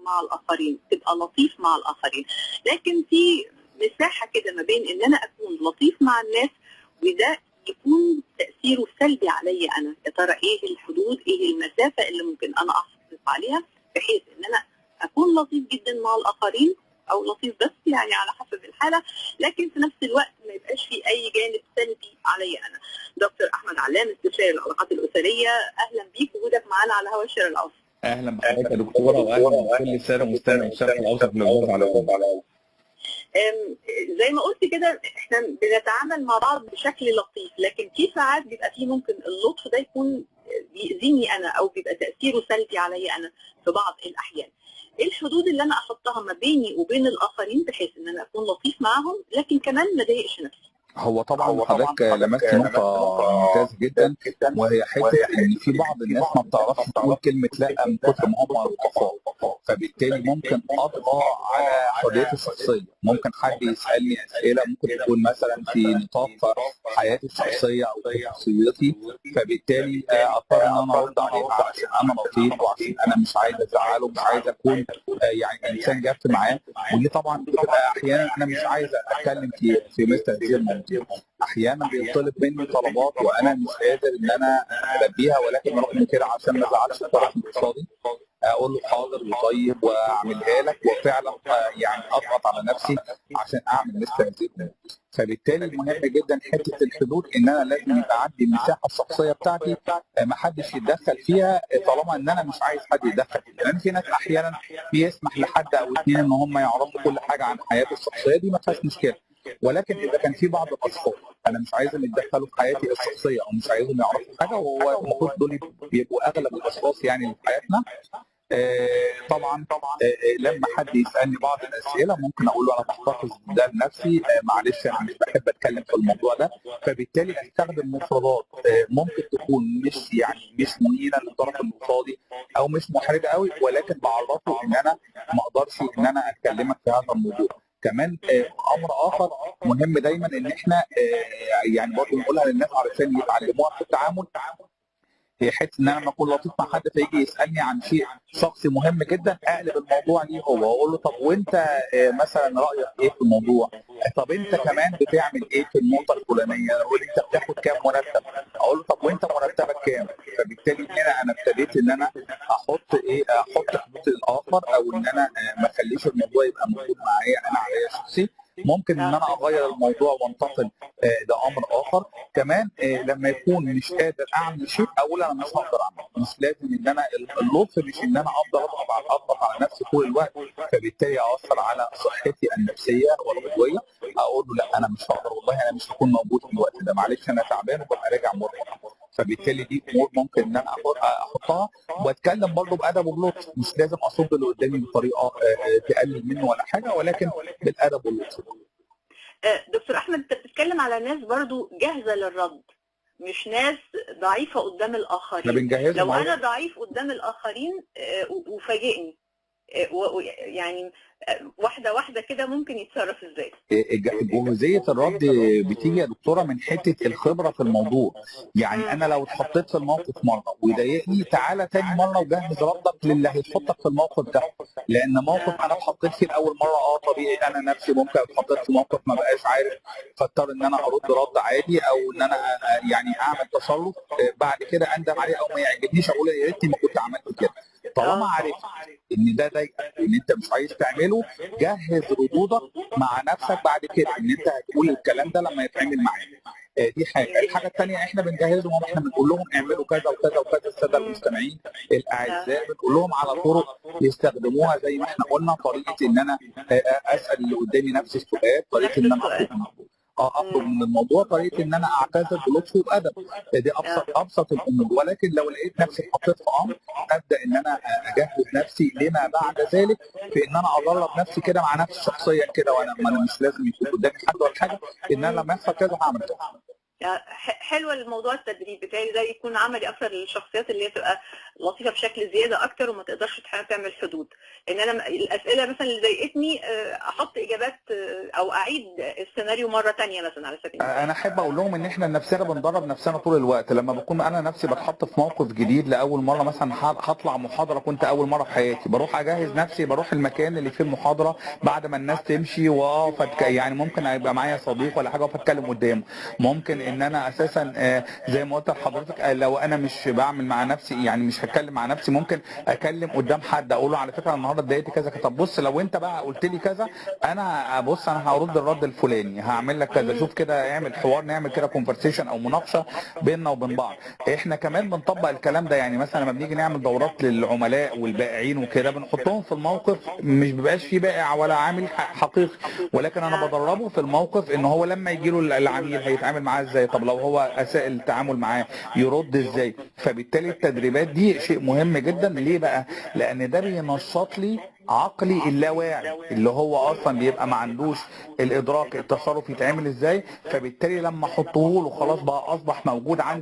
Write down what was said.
مع الاخرين، تبقى لطيف مع الاخرين، لكن في مساحه كده ما بين ان انا اكون لطيف مع الناس وده يكون تاثيره سلبي عليا انا. يا ترى ايه الحدود، ايه المسافه اللي ممكن انا احافظ عليها بحيث ان انا اكون لطيف جدا مع الاخرين او لطيف بس يعني على حسب الحاله، لكن في نفس الوقت ما يبقاش في اي جانب سلبي عليا انا. دكتور احمد علام، استشاري العلاقات الاسريه، اهلا بيك، وجودك معانا على هوا الشرق الاوسط. اهلا بحضرتك يا دكتوره، واهلا بكل الساده المستمعين الشرق الاوسط للغاز على العموم. زي ما قلت كده احنا بنتعامل مع بعض بشكل لطيف، لكن في ساعات بيبقى فيه ممكن اللطف ده يكون بيأذيني انا او بيبقى تأثيره سلبي عليا انا في بعض الاحيان. ايه الحدود اللي انا احطها ما بيني وبين الاخرين بحيث ان انا اكون لطيف معاهم لكن كمان ما اضايقش نفسي؟ هو طبعا حضرتك لمست نقطه ممتازه جدا، وهي حته ان في بعض الناس ما بتعرفش تقول كلمه لا من كتر ما هم لطفاء، فبالتالي ممكن اطغى على حريتي الشخصيه. ممكن حد يسالني اسئله ممكن تكون مثلا في نطاق حياتي الشخصيه او في شخصيتي، فبالتالي اضطر ان انا ارد عليها عشان انا لطيف وعشان انا مش عايز ازعله، مش عايز اكون يعني انسان جاف معاه. ودي طبعا بتبقى احيانا انا مش عايز اتكلم في مثل هذه المواضيع. احيانا بيطلب مني طلبات وانا مش قادر ان انا البيها، ولكن رغم كده عشان ما ازعلش الطرف الاقتصادي اقول له حاضر وطيب واعملها لك، وفعلا يعني اضغط على نفسي عشان اعمل مثل هذه الامور. فبالتالي مهم جدا حته الحدود، ان انا لازم يبقى عندي المساحه الشخصيه بتاعتي ما حدش يتدخل فيها طالما ان انا مش عايز حد يتدخل فيها. لان في ناس احيانا بيسمح لحد او اثنين ان هم يعرفوا كل حاجه عن حياته الشخصيه، دي ما فيهاش مشكله. ولكن اذا كان في بعض الاشخاص انا مش عايزهم يتدخلوا في حياتي الشخصيه او مش عايزهم يعرفوا حاجه، وهو المفروض دول بيبقوا اغلب الاشخاص يعني اللي في حياتنا. طبعا لما حد يسالني بعض الاسئله ممكن اقول له انا بحتفظ ده لنفسي، معلش انا مش بحب اتكلم في الموضوع ده، فبالتالي استخدم مفردات ممكن تكون مش مهينه للطرف القصادي او مش محرجه قوي، ولكن بعرفه ان انا ما اقدرش ان انا اتكلمك في هذا الموضوع. كمان امر اخر مهم دايما ان احنا يعني برضه نقولها للناس علشان يتعلموها في التعامل، هي حته ان انا لما اكون لطيف مع حد فيجي يسالني عن شيء شخصي مهم جدا اقلب الموضوع ليه هو واقول له طب وانت مثلا رايك ايه في الموضوع؟ طب انت كمان بتعمل ايه في النقطه الفلانيه؟ قول انت بتاخد كام مرتب؟ اقول له طب وانت مرتبك كام؟ فبالتالي هنا انا ابتديت ان انا احط حدود الاخر، او ان انا ما اخليش الموضوع يبقى موجود معايا انا عليا شخصي. ممكن ان انا اغير الموضوع وانتقل لامر اخر. كمان لما يكون مش قادر اعمل شيء اقول انا مش هقدر اعمله. مش لازم ان انا اللطف مش ان انا افضل اضغط على نفسي طول الوقت، فبالتالي اثر على صحتي النفسيه والعضويه. اقول له لا انا مش هقدر، والله انا مش هكون موجود في الوقت ده، معلش انا تعبان وببقى راجع مرهق. فبالتالي دي امور ممكن ان انا احطها، واتكلم برضه بادب وبلطف. مش لازم اصد اللي قدامي بطريقه تقلل منه ولا حاجه، ولكن بالادب واللطف. دكتور احمد، انت بتتكلم على ناس برضو جاهزه للرد، مش ناس ضعيفه قدام الاخرين. لو انا ضعيف قدام الاخرين وفاجئني يعني واحده واحده كده ممكن يتصرف ازاي؟ جاهزيه الرد بتيجي يا دكتوره من حته الخبره في الموضوع. يعني انا لو اتحطيت في الموقف مره ويضايقني، تعالى تاني مره وجهز ردك للي هيحطك في الموقف ده. لان موقف انا اتحطيت فيه الاول مره طبيعي انا نفسي ممكن اتحطيت في موقف ما بقاش عارف، فاضطر ان انا ارد رد عادي، او ان انا يعني اعمل تصرف بعد كده اندم عليه او ما يعجبنيش اقول يا ريتني ما كنت عملت كده. طالما عرفت ان ده ضايقك وان انت مش عايز تعمله، جهز ردودك مع نفسك بعد كده ان انت هتقول الكلام ده لما يتعمل معاك. دي حاجه. الحاجه الثانيه احنا بنجهزهم، احنا بنقول لهم اعملوا كذا وكذا وكذا. الساده المستمعين الاعزاء بنقول لهم على طرق يستخدموها زي ما احنا قلنا، طريقه ان انا اسال اللي قدامي نفس السؤال، طريقه ان انا اخرج من الموضوع، طريقه ان انا اعتذر بلطف وبادب. دي ابسط الامور. ولكن لو لقيت نفسي اتحطيت في امر، ابدا ان انا اجهز نفسي لما بعد ذلك، في ان انا ادرب نفسي كده مع نفسي شخصيا كده، وانا مش لازم يكون قدامي حد ولا حاجه، ان انا لما يحصل كذا هعمل كذا. حلوه الموضوع التدريب بتاعي ده يكون عملي اكتر للشخصيات اللي هي تبقى لطيفه بشكل زياده اكتر وما تقدرش تعمل حدود. ان انا الاسئله مثلا اللي ضايقتني احط اجابات او اعيد السيناريو مره ثانيه مثلا على سبيل المثال. انا احب اقول لهم ان احنا نفسنا بندرب نفسنا طول الوقت. لما بكون انا نفسي بتحط في موقف جديد لاول مره، مثلا هطلع محاضره كنت اول مره في حياتي، بروح اجهز نفسي، بروح المكان اللي فيه المحاضره بعد ما الناس تمشي واقف يعني ممكن يبقى معايا صديق ولا حاجه واقف اتكلم قدامه. ممكن ان انا اساسا زي ما قلت لحضرتك لو انا مش بعمل مع نفسي يعني مش هتكلم مع نفسي، ممكن اكلم قدام حد اقول له على فكره النهارده اتضايقت كذا. طب بص لو انت بقى قلت لي كذا انا بص انا هرد الرد الفلاني، هعمل لك كذا. شوف كده اعمل حوار، نعمل كده كونفرسيشن او مناقشه بيننا وبين بعض. احنا كمان بنطبق الكلام ده، يعني مثلا لما بنيجي نعمل دورات للعملاء والبائعين وكده بنحطهم في الموقف، مش بيبقاش فيه بائع ولا عامل حقيقي، ولكن انا بدربه في الموقف ان هو لما يجي له العميل هيتعامل معاه ازاي، طب لو هو اساء التعامل معاه يرد ازاي. فبالتالي التدريبات دي شيء مهم جدا. ليه بقى؟ لان ده بينشط لي عقلي اللاواعي اللي هو اصلا بيبقى ما عندوش الادراك التصرف يتعمل ازاي، فبالتالي لما احطه له خلاص بقى اصبح موجود عندي.